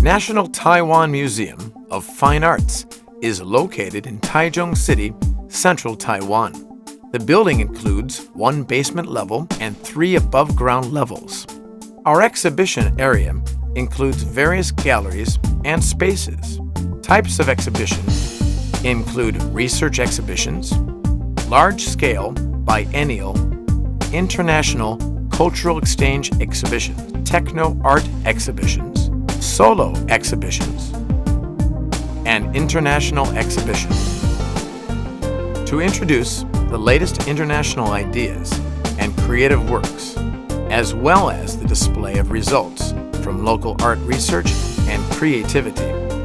National Taiwan Museum of Fine Arts is located in Taichung City, central Taiwan. The building includes one basement level and 3 above-ground levels. Our exhibition area includes various galleries and spaces. Types of exhibitions include research exhibitions, large-scale, biennial, international cultural exchange exhibitions, techno-art exhibitions, solo exhibitions, and international exhibitions. To introduce the latest international ideas and creative works, as well as the display of results from local art research and creativity,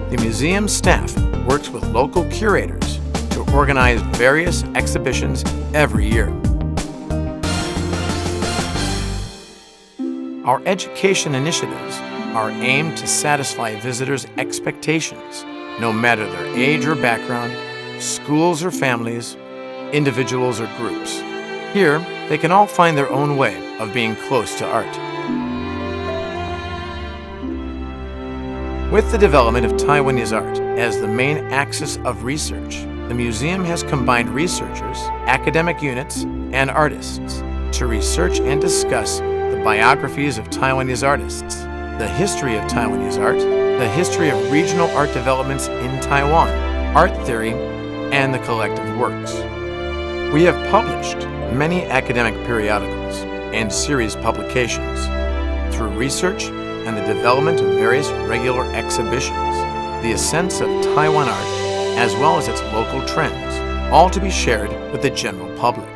the museum staff works with local curators to organize various exhibitions every year. Our education initiatives are aimed to satisfy visitors' expectations, no matter their age or background, schools or families, individuals or groups. Here, they can all find their own way of being close to art. With the development of Taiwanese art as the main axis of research, the museum has combined researchers, academic units, and artists to research and discuss the biographies of Taiwanese artists, the history of Taiwanese art, the history of regional art developments in Taiwan, art theory, and the collective works. We have published many academic periodicals and series publications. Through research and the development of various regular exhibitions, the ascents of Taiwan art, as well as its local trends, all to be shared with the general public.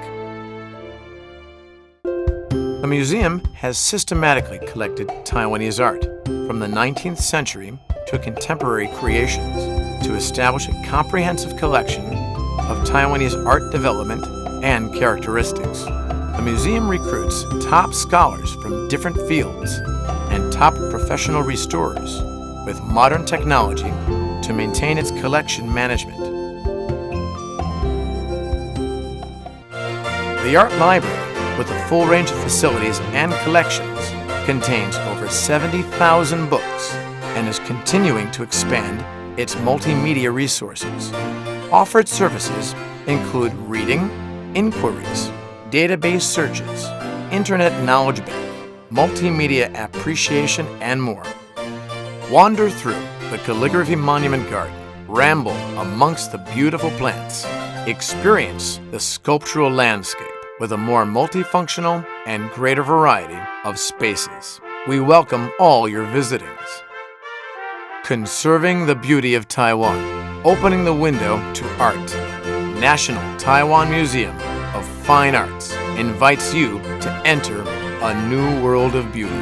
The museum has systematically collected Taiwanese art from the 19th century to contemporary creations to establish a comprehensive collection of Taiwanese art development and characteristics. The museum recruits top scholars from different fields and top professional restorers with modern technology to maintain its collection management. The Art Library, with a full range of facilities and collections, contains over 70,000 books and is continuing to expand its multimedia resources. Offered services include reading, inquiries, database searches, internet knowledge bank, multimedia appreciation, and more. Wander through the Calligraphy Monument Garden, ramble amongst the beautiful plants, experience the sculptural landscape with a more multifunctional and greater variety of spaces. We welcome all your visitings. Conserving the beauty of Taiwan, opening the window to art. National Taiwan Museum of Fine Arts invites you to enter a new world of beauty.